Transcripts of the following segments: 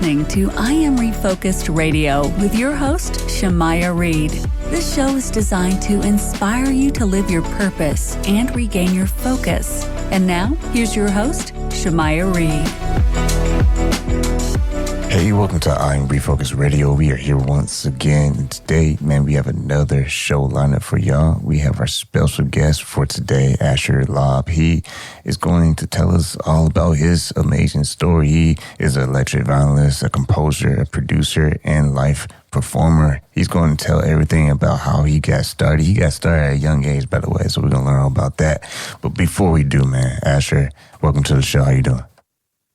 listening to I Am Refocused Radio with your host, Shamaya Reed. This show is designed to inspire you to live your purpose and regain your focus. And now, here's your host, Shamaya Reed. Hey, welcome to I Am Refocused Radio. We are here once again. And today, man, we have another show lineup for y'all. We have our special guest for today, Asher Laub. He is going to tell us all about his amazing story. He is an electric violinist, a composer, a producer, and live performer. He's going to tell everything about how he got started. He got started at a young age, by the way, so we're going to learn all about that. But before we do, man, Asher, welcome to the show. How you doing?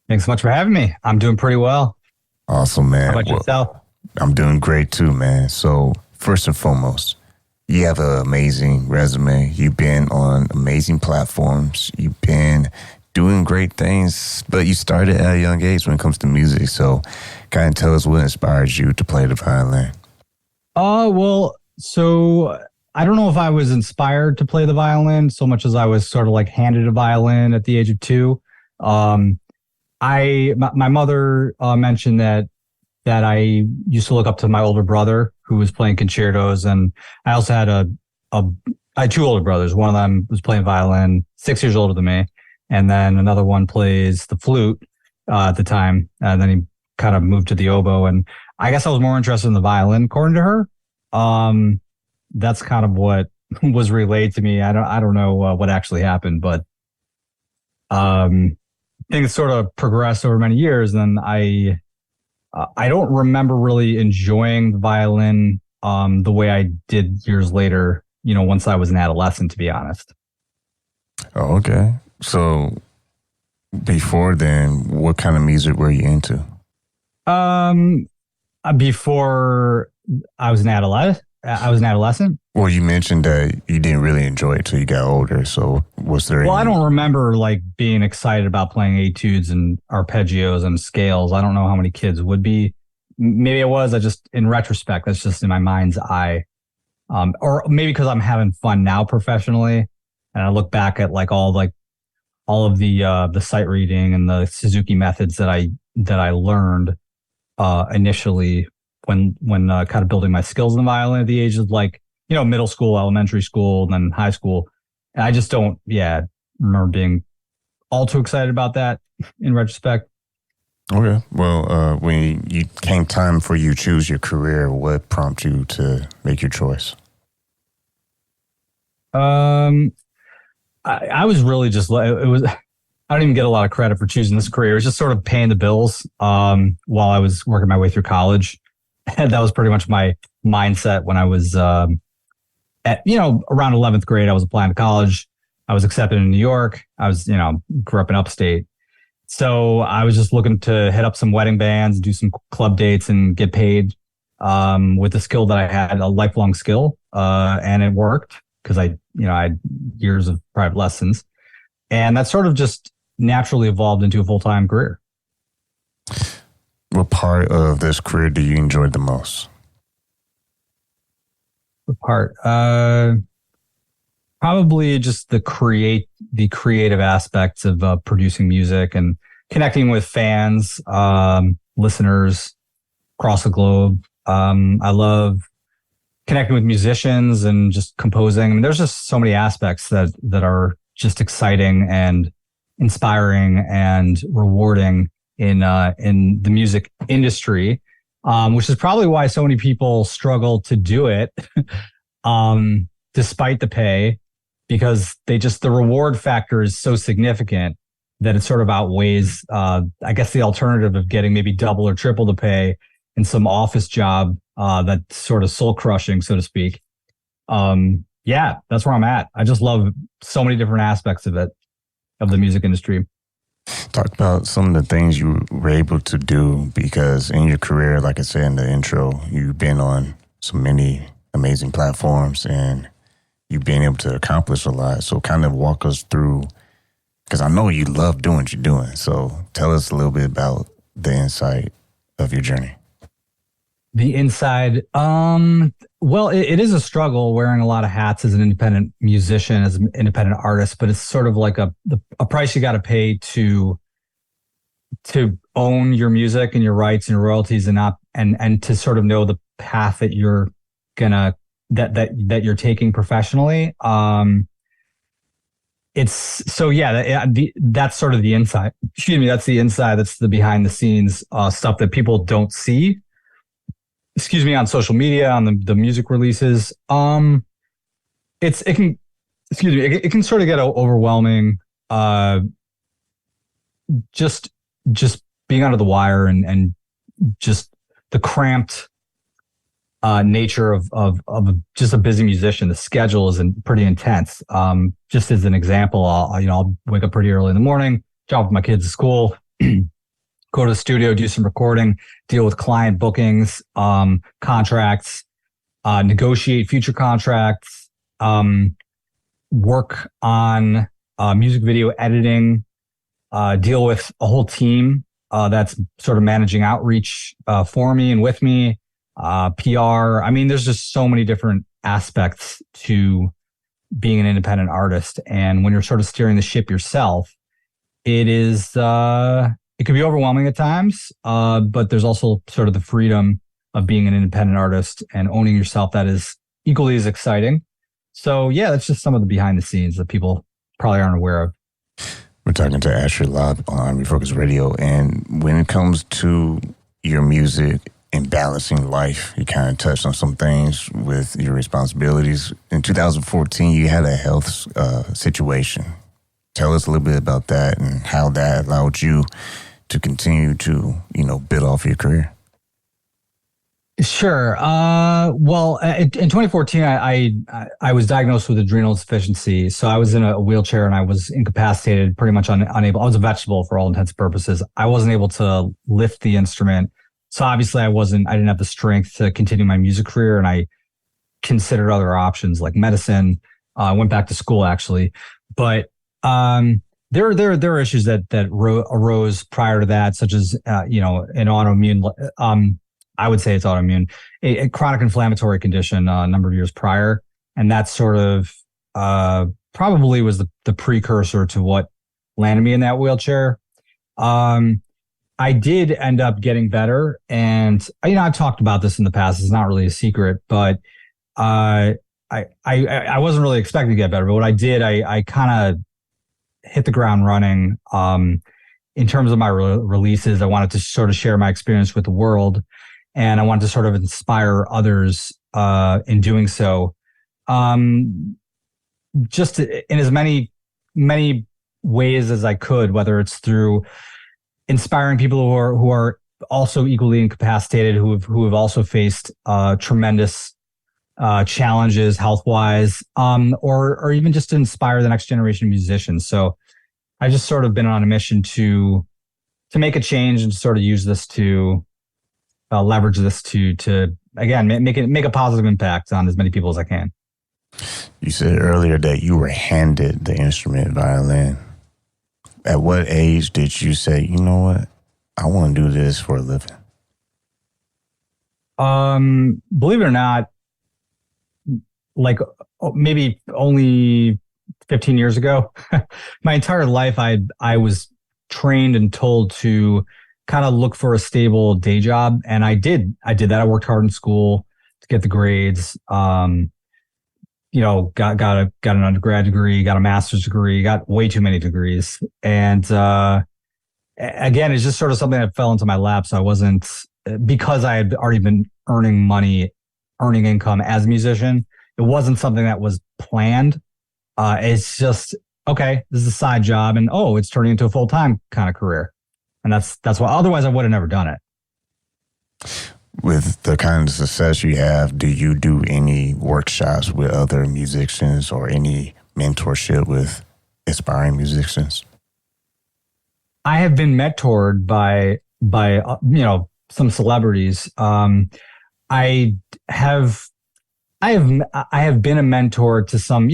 Thanks so much for having me. I'm doing pretty well. Awesome, man. How about yourself? I'm doing great too, man. So first and foremost, you have an amazing resume. You've been on amazing platforms. You've been doing great things, but you started at a young age when it comes to music. So kind of tell us what inspires you to play the violin. So I don't know if I was inspired to play the violin so much as I was sort of like handed a violin at the age of 2. My mother mentioned that I used to look up to my older brother who was playing concertos, and I also had I had 2 older brothers. One of them was playing violin, 6 years older than me, and then another one plays the flute at the time, and then he kind of moved to the oboe. And I guess I was more interested in the violin, according to her. That's kind of what was relayed to me. I don't know what actually happened, but things sort of progressed over many years. And I don't remember really enjoying the violin the way I did years later, once I was an adolescent, to be honest. Oh, okay. So before then, what kind of music were you into? Before I was an adolescent. Well, you mentioned that you didn't really enjoy it till you got older. So was there I don't remember like being excited about playing etudes and arpeggios and scales. I don't know how many kids would be. Maybe it was. In retrospect, that's just in my mind's eye. Or maybe because I'm having fun now professionally, and I look back at like all of the sight reading and the Suzuki methods that I learned initially when kind of building my skills in the violin at the age of like, middle school, elementary school, and then high school. And I just don't, remember being all too excited about that in retrospect. Okay. Well, when you came time for you to choose your career, what prompted you to make your choice? I was really just, I don't even get a lot of credit for choosing this career. It was just sort of paying the bills while I was working my way through college. And that was pretty much my mindset when I was at around 11th grade. I was applying to college. I was accepted in New York. I was, grew up in upstate. So I was just looking to hit up some wedding bands, do some club dates, and get paid with the skill that I had, a lifelong skill. And it worked because I had years of private lessons. And that sort of just naturally evolved into a full-time career. What part of this career do you enjoy the most? What part? Probably just the creative aspects of producing music and connecting with fans, listeners across the globe. I love connecting with musicians and just composing. I mean, there's just so many aspects that are just exciting and inspiring and rewarding in the music industry, which is probably why so many people struggle to do it, despite the pay, because the reward factor is so significant that it sort of outweighs, I guess, the alternative of getting maybe double or triple the pay in some office job that's sort of soul crushing, so to speak. That's where I'm at. I just love so many different aspects of the music industry. Talk about some of the things you were able to do, because in your career, like I said in the intro, you've been on so many amazing platforms and you've been able to accomplish a lot. So kind of walk us through, because I know you love doing what you're doing. So tell us a little bit about the insight of your journey. The inside, it is a struggle wearing a lot of hats as an independent musician, as an independent artist, but it's sort of like a price you got to pay to to own your music and your rights and royalties, and not and to sort of know the path that you're gonna that you're taking professionally. It's so that's sort of the inside. Excuse me, that's the inside. That's the behind the scenes stuff that people don't see. Excuse me, on social media, on the music releases. It can sort of get overwhelming. Just being under the wire and just the cramped nature of just a busy musician. The schedule is pretty intense. Just as an example, I'll wake up pretty early in the morning, drop my kids to school, go to the studio, do some recording, deal with client bookings, contracts, negotiate future contracts, work on music video editing, deal with a whole team that's sort of managing outreach for me and with me, PR. I mean, there's just so many different aspects to being an independent artist. And when you're sort of steering the ship yourself, it can be overwhelming at times, but there's also sort of the freedom of being an independent artist and owning yourself that is equally as exciting. So yeah, that's just some of the behind the scenes that people probably aren't aware of. We're talking to Asher Laub on Refocus Radio. And when it comes to your music and balancing life, you kind of touched on some things with your responsibilities. In 2014, you had a health situation. Tell us a little bit about that and how that allowed you to continue to, build off your career. Sure. Well, in 2014, I was diagnosed with adrenal insufficiency. So I was in a wheelchair and I was incapacitated, pretty much unable. I was a vegetable for all intents and purposes. I wasn't able to lift the instrument. So obviously I didn't have the strength to continue my music career. And I considered other options like medicine. I went back to school actually, but, there are issues that arose prior to that, such as, an autoimmune, I would say it's autoimmune, a chronic inflammatory condition a number of years prior. And that sort of probably was the precursor to what landed me in that wheelchair. I did end up getting better. And, I've talked about this in the past. It's not really a secret, but I wasn't really expecting to get better. But what I did, I kind of hit the ground running. In terms of my releases, I wanted to sort of share my experience with the world. And I wanted to sort of inspire others in doing so. Just in as many ways as I could, whether it's through inspiring people who are also equally incapacitated, who have also faced tremendous challenges health-wise, or even just to inspire the next generation of musicians. So I've just sort of been on a mission to make a change and sort of use this to leverage this to again make a positive impact on as many people as I can. You said earlier that you were handed the instrument violin. At what age did you say, you know what, I want to do this for a living? Believe it or not, like maybe only 15 years ago, my entire life I was trained and told to kind of look for a stable day job. And I did that. I worked hard in school to get the grades. Got an undergrad degree, got a master's degree, got way too many degrees. And, again, it's just sort of something that fell into my lap. So I wasn't, because I had already been earning income as a musician. It wasn't something that was planned. It's just, okay, this is a side job and it's turning into a full-time kind of career. And that's why, otherwise I would have never done it. With the kind of success you have, do you do any workshops with other musicians or any mentorship with aspiring musicians? I have been mentored by some celebrities. I have been a mentor to some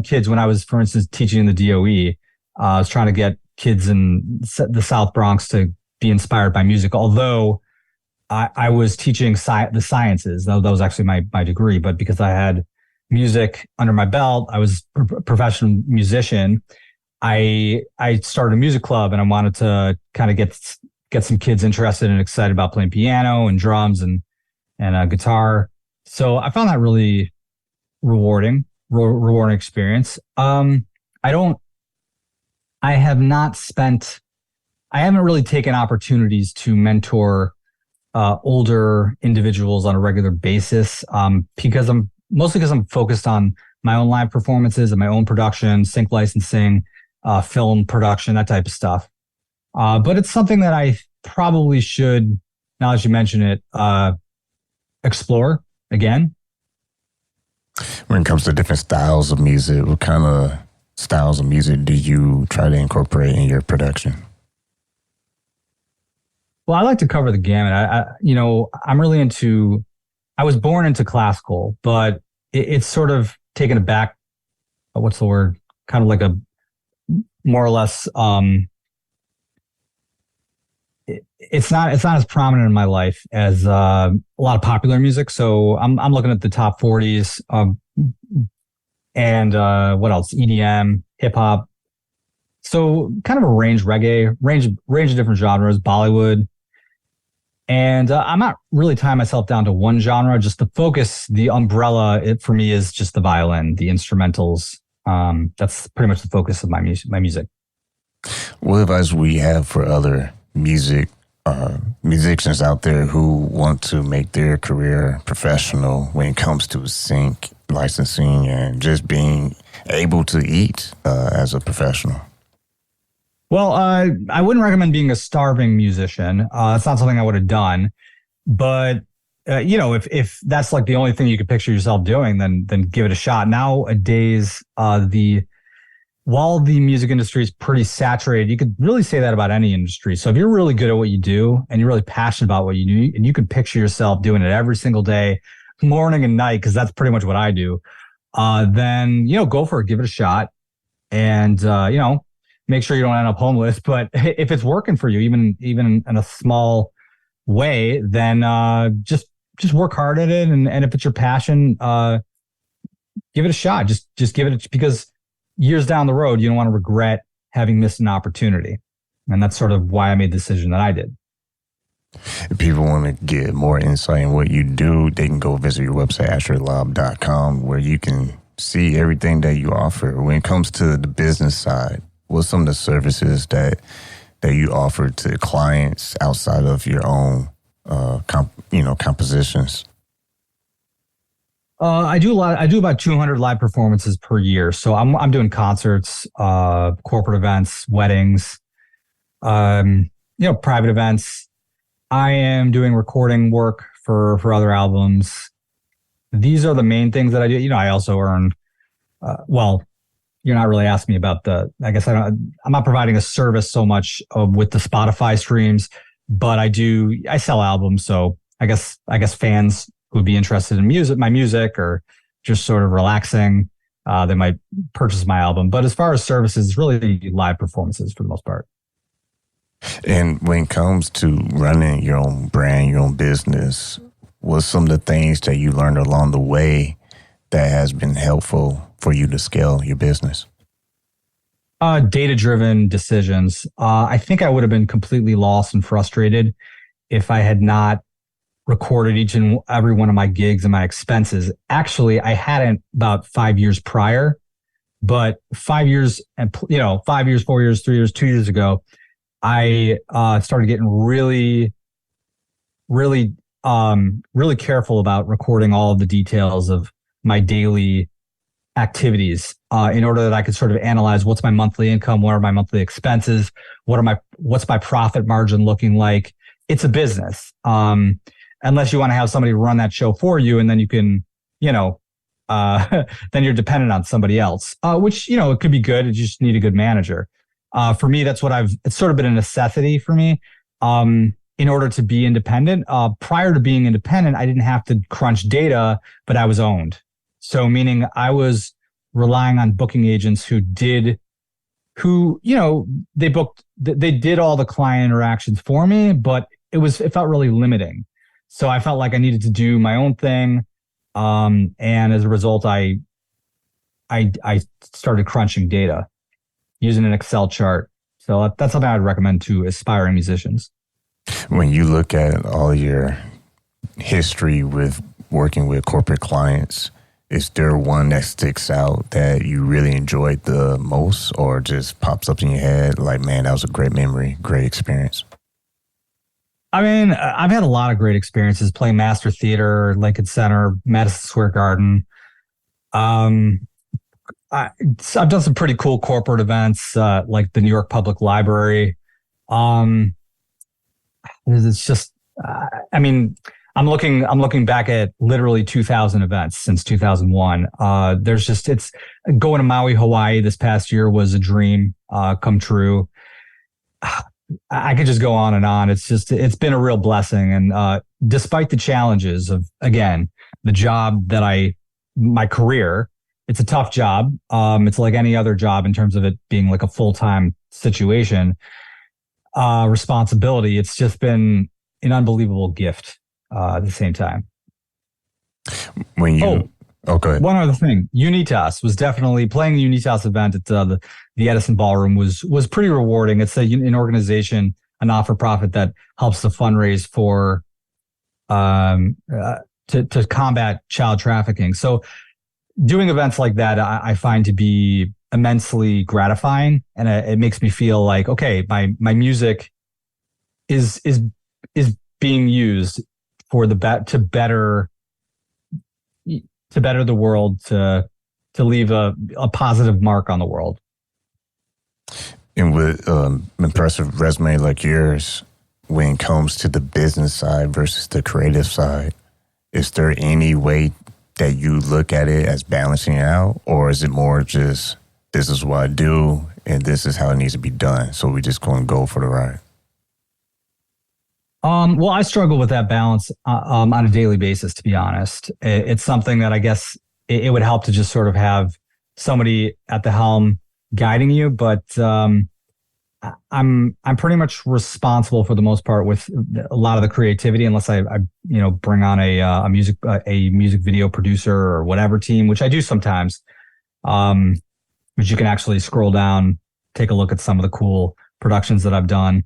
kids when I was, for instance, teaching in the DOE. I was trying to get kids in the South Bronx to be inspired by music. Although I was teaching the sciences, that was actually my degree. But because I had music under my belt, I was a professional musician. I started a music club, and I wanted to kind of get some kids interested and excited about playing piano and drums and guitar. So I found that really rewarding experience. I haven't really taken opportunities to mentor older individuals on a regular basis, because I'm focused on my own live performances and my own production, sync licensing, film production, that type of stuff. But it's something that I probably should, now that you mention it, explore again. When it comes to different styles of music, what kind of styles of music do you try to incorporate in your production? Well, I like to cover the gamut. I'm really I was born into classical, but it's sort of taken a back, what's the word? Kind of like a more or less, it's not as prominent in my life as a lot of popular music. So I'm looking at the top 40s, and what else? EDM, hip hop. So kind of a range of different genres, Bollywood. And I'm not really tying myself down to one genre. Just the focus, the umbrella, for me is just the violin, the instrumentals. That's pretty much the focus of my music. What advice we have for other musicians out there who want to make their career professional when it comes to sync licensing and just being able to eat as a professional? Well, I wouldn't recommend being a starving musician. It's not something I would have done. But, if that's like the only thing you could picture yourself doing, then give it a shot. Nowadays, while the music industry is pretty saturated, you could really say that about any industry. So if you're really good at what you do and you're really passionate about what you do, and you can picture yourself doing it every single day, morning and night, because that's pretty much what I do, then, go for it, give it a shot. And, make sure you don't end up homeless. But if it's working for you, even in a small way, then just work hard at it. And if it's your passion, give it a shot. Just give it, because years down the road, you don't want to regret having missed an opportunity. And that's sort of why I made the decision that I did. If people want to get more insight in what you do, they can go visit your website, AsherLaub.com, where you can see everything that you offer. When it comes to the business side, what's some of the services that you offer to clients outside of your own, compositions? I do about 200 live performances per year. So I'm doing concerts, corporate events, weddings, private events. I am doing recording work for other albums. These are the main things that I do. I also earn, you're not really asking me about I'm not providing a service so much with the Spotify streams, but I sell albums. So I guess fans who would be interested in my music, or just sort of relaxing, they might purchase my album. But as far as services, it's really live performances for the most part. And when it comes to running your own brand, your own business, what's some of the things that you learned along the way that has been helpful for you to scale your business? Data-driven decisions. I think I would have been completely lost and frustrated if I had not recorded each and every one of my gigs and my expenses. Actually, I hadn't about 5 years prior, but 5 years and 5 years, 4 years, 3 years, 2 years ago, I started getting really, really, really careful about recording all of the details of my daily activities, in order that I could sort of analyze what's my monthly income, what are my monthly expenses, what's my profit margin looking like. It's a business. Unless you want to have somebody run that show for you, and then you can, then you're dependent on somebody else, which, it could be good. You just need a good manager. For me, it's sort of been a necessity for me, in order to be independent. Prior to being independent, I didn't have to crunch data, but I was owned. So meaning I was relying on booking agents they did all the client interactions for me, but it felt really limiting. So I felt like I needed to do my own thing. And as a result, I started crunching data. using an Excel chart. So that's something I'd recommend to aspiring musicians. When you look at all your history with working with corporate clients, is there one that sticks out that you really enjoyed the most, or just pops up in your head like, man, that was a great memory, great experience? I mean, I've had a lot of great experiences playing Master Theater, Lincoln Center, Madison Square Garden. I've done some pretty cool corporate events, like the New York Public Library. It's just, I mean, I'm looking back at literally 2,000 events since 2001. It's going to Maui, Hawaii this past year was a dream come true. I could just go on and on. It's been a real blessing. And despite the challenges of, again, the job my career, it's a tough job. It's like any other job in terms of it being like a full-time situation, responsibility. It's just been an unbelievable gift. At the same time. When you go ahead. One other thing, Unitas was definitely playing the Unitas event at the Edison Ballroom was pretty rewarding. It's an organization, a not-for-profit that helps to fundraise for to combat child trafficking. So doing events like that, I find to be immensely gratifying, and it makes me feel like, okay, my music is being used for to better the world, to leave a positive mark on the world. And with impressive resume like yours, when it comes to the business side versus the creative side, is there any way that you look at it as balancing it out, or is it more just, this is what I do and this is how it needs to be done, so we just going to go for the ride? Well, I struggle with that balance on a daily basis, to be honest. It's something that I guess it would help to just sort of have somebody at the helm guiding you. But I'm pretty much responsible for the most part with a lot of the creativity, unless I bring on a music video producer or whatever team, which I do sometimes. Which you can actually scroll down, take a look at some of the cool productions that I've done.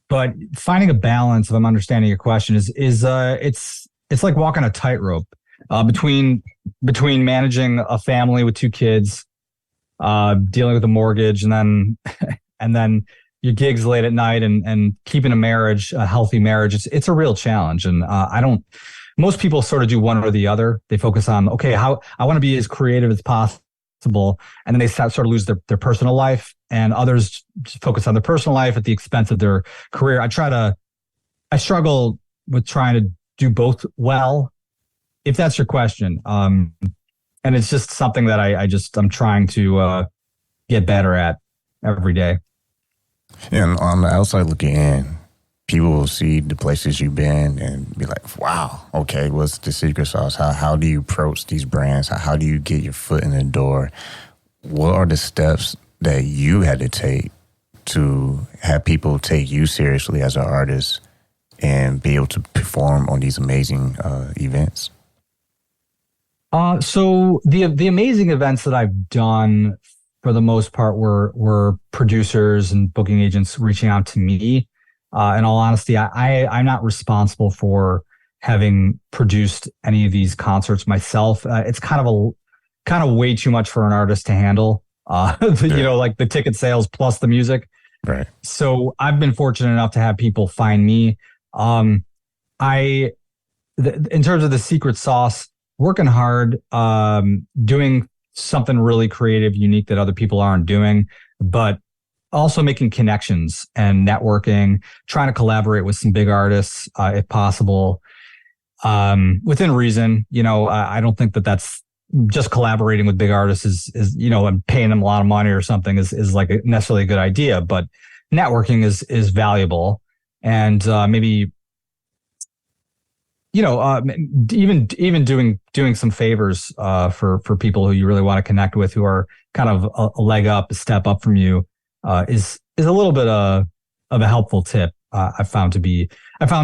But finding a balance, if I'm understanding your question, is it's like walking a tightrope between managing a family with 2 kids, dealing with a mortgage, and then your gigs late at night, and keeping a healthy marriage. It's a real challenge, and most people sort of do one or the other. They focus on, okay, how I want to be as creative as possible, and then they sort of lose their personal life, and others focus on their personal life at the expense of their career. I struggle with trying to do both well, if that's your question. And it's just something that I'm trying to get better at every day. And on the outside looking in, people will see the places you've been and be like, wow, okay, what's the secret sauce? How do you approach these brands? How do you get your foot in the door? What are the steps that you had to take to have people take you seriously as an artist and be able to perform on these amazing events? So the amazing events that I've done, for the most part, were producers and booking agents reaching out to me. In all honesty, I'm not responsible for having produced any of these concerts myself. It's kind of way too much for an artist to handle. Like the ticket sales plus the music. Right. So I've been fortunate enough to have people find me. In terms of the secret sauce, working hard, doing something really creative, unique that other people aren't doing, but also making connections and networking, trying to collaborate with some big artists, if possible, within reason. I don't think that's just collaborating with big artists is and paying them a lot of money or something is like necessarily a good idea, but networking is valuable. And maybe, even doing some favors for people who you really want to connect with, who are kind of a leg up, a step up from you, is a little bit of a helpful tip. I found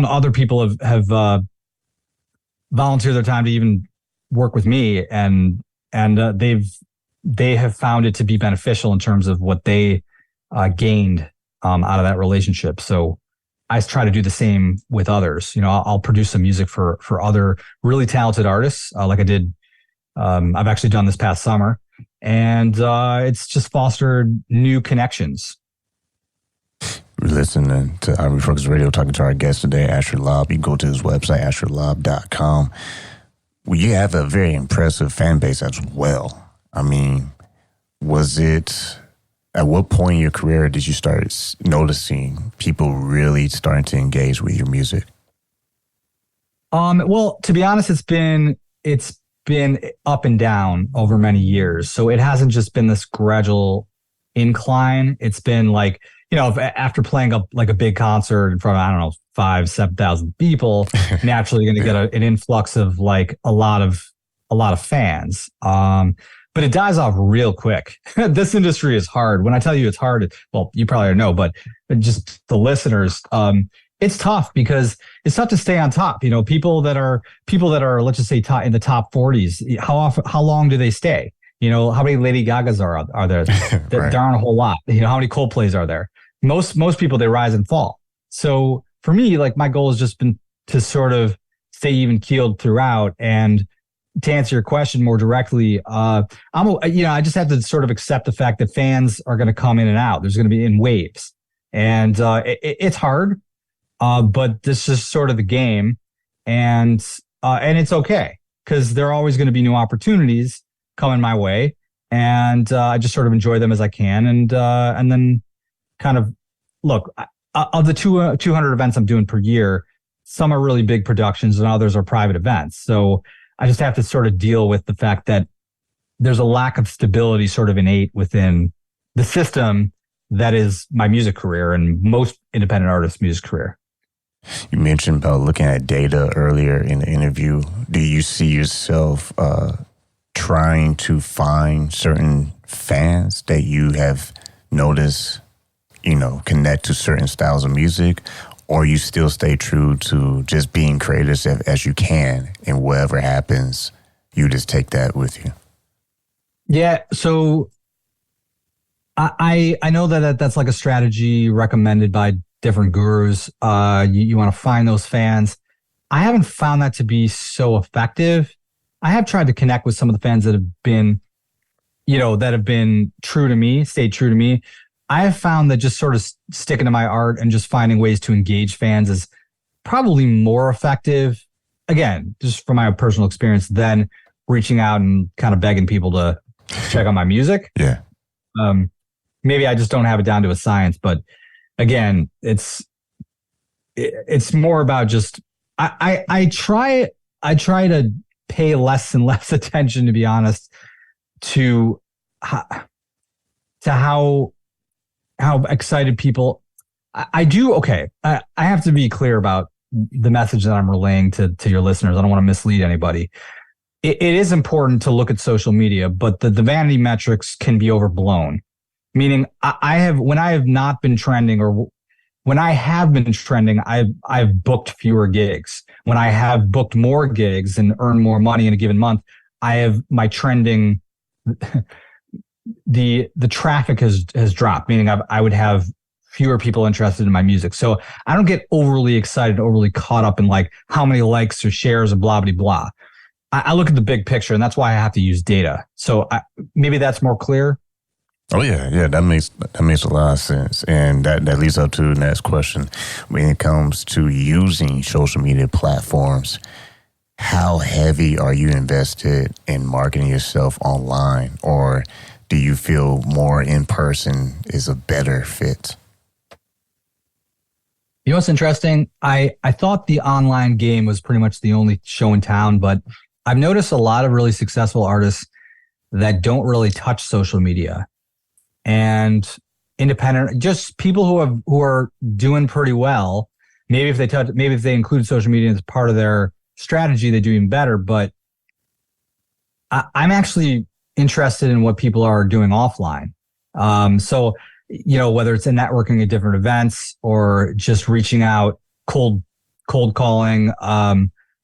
other people have volunteered their time to even work with me, and they've they have found it to be beneficial in terms of what they gained out of that relationship. So I try to do the same with others. I'll produce some music for other really talented artists, like I did. I've actually done this past summer, and it's just fostered new connections. We're listening to Refocus Radio, talking to our guest today, Asher Laub. You can go to his website, asherlaub.com. Well, you have a very impressive fan base as well. I mean, at what point in your career did you start noticing people really starting to engage with your music? Well, to be honest, it's been up and down over many years. So it hasn't just been this gradual incline. It's been like, after playing a big concert in front of, I don't know, 5,000-7,000 people, naturally you're going to get an influx of like a lot of fans. But it dies off real quick. This industry is hard. When I tell you it's hard, well, you probably know, but just the listeners, it's tough because it's tough to stay on top. People that are, let's just say in the top 40s, how long do they stay? How many Lady Gagas are there? Right. There aren't a whole lot. How many Coldplays are there? Most people, they rise and fall. So for me, like my goal has just been to sort of stay even keeled throughout. And to answer your question more directly, I just have to sort of accept the fact that fans are going to come in and out. There's going to be in waves, and it's hard, but this is sort of the game, and it's okay because there are always going to be new opportunities coming my way, and I just sort of enjoy them as I can, and then kind of look of the 200 events I'm doing per year. Some are really big productions, and others are private events. So I just have to sort of deal with the fact that there's a lack of stability sort of innate within the system that is my music career and most independent artists' music career. You mentioned about looking at data earlier in the interview. Do you see yourself trying to find certain fans that you have noticed, connect to certain styles of music? Or you still stay true to just being creative as you can, and whatever happens, you just take that with you? Yeah, so I know that's like a strategy recommended by different gurus. You want to find those fans. I haven't found that to be so effective. I have tried to connect with some of the fans that have been, true to me, stayed true to me. I have found that just sort of sticking to my art and just finding ways to engage fans is probably more effective, again, just from my personal experience, than reaching out and kind of begging people to check out my music. Yeah. Maybe I just don't have it down to a science, but again, it's more about just, I try to pay less and less attention, to be honest, to how excited people. I do. Okay. I have to be clear about the message that I'm relaying to your listeners. I don't want to mislead anybody. It is important to look at social media, but the vanity metrics can be overblown. Meaning when I have not been trending, or when I have been trending, I've booked fewer gigs. When I have booked more gigs and earned more money in a given month, I have my trending, the traffic has dropped, meaning I would have fewer people interested in my music. So I don't get overly excited, overly caught up in like how many likes or shares and blah, blah, blah. I look at the big picture, and that's why I have to use data. So maybe that's more clear. Oh yeah, that makes a lot of sense, and that leads up to the next question. When it comes to using social media platforms, how heavy are you invested in marketing yourself online, or do you feel more in person is a better fit? You know what's interesting? I thought the online game was pretty much the only show in town, but I've noticed a lot of really successful artists that don't really touch social media. And independent, just people who are doing pretty well. Maybe if they include social media as part of their strategy, they do even better. But I'm actually interested in what people are doing offline. So whether it's in networking at different events or just reaching out, cold calling,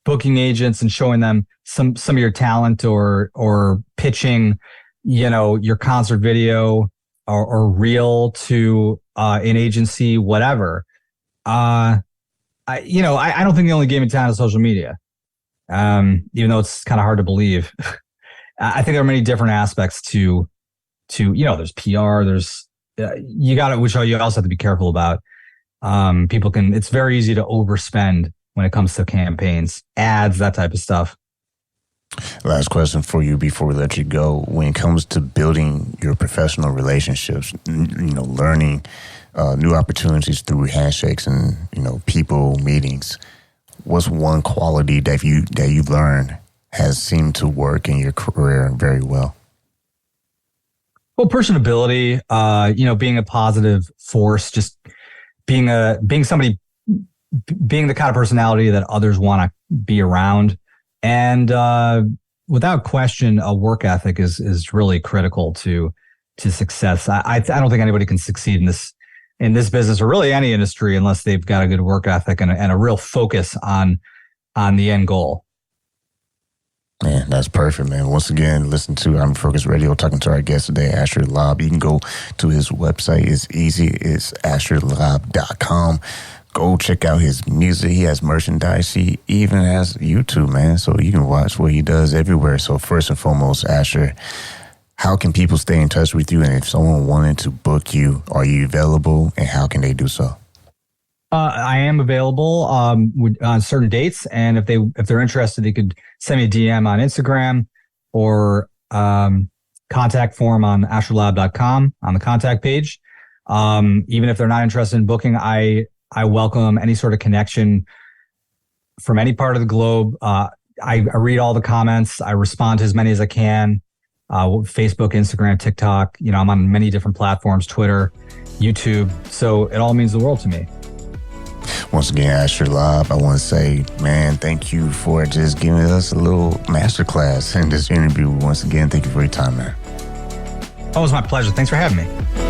booking agents and showing them some of your talent, or pitching your concert video or reel to an agency, whatever. I don't think the only game in town is social media. Even though it's kind of hard to believe. I think there are many different aspects to there's PR, there's which you also have to be careful about. It's very easy to overspend when it comes to campaigns, ads, that type of stuff. Last question for you before we let you go. When it comes to building your professional relationships, learning new opportunities through handshakes and, people meetings, what's one quality that you've learned has seemed to work in your career very well? Well, personability, being a positive force, just being somebody, being the kind of personality that others want to be around. And without question, a work ethic is really critical to success. I don't think anybody can succeed in this business or really any industry unless they've got a good work ethic and a real focus on the end goal. Man, that's perfect, man. Once again, listen to I'm Focus Radio, talking to our guest today, Asher Laub. You can go to his website. It's easy. It's asherlaub.com. Go check out his music. He has merchandise. He even has YouTube, man. So you can watch what he does everywhere. So first and foremost, Asher, how can people stay in touch with you? And if someone wanted to book you, are you available? And how can they do so? I am available on certain dates. And if they're interested, they could send me a DM on Instagram or contact form on asherlaub.com on the contact page. Even if they're not interested in booking, I welcome any sort of connection from any part of the globe. I read all the comments. I respond to as many as I can. Facebook, Instagram, TikTok. I'm on many different platforms, Twitter, YouTube. So it all means the world to me. Once again, Asher Laub, I want to say, man, thank you for just giving us a little masterclass in this interview. Once again, thank you for your time, man. Oh, it was my pleasure. Thanks for having me.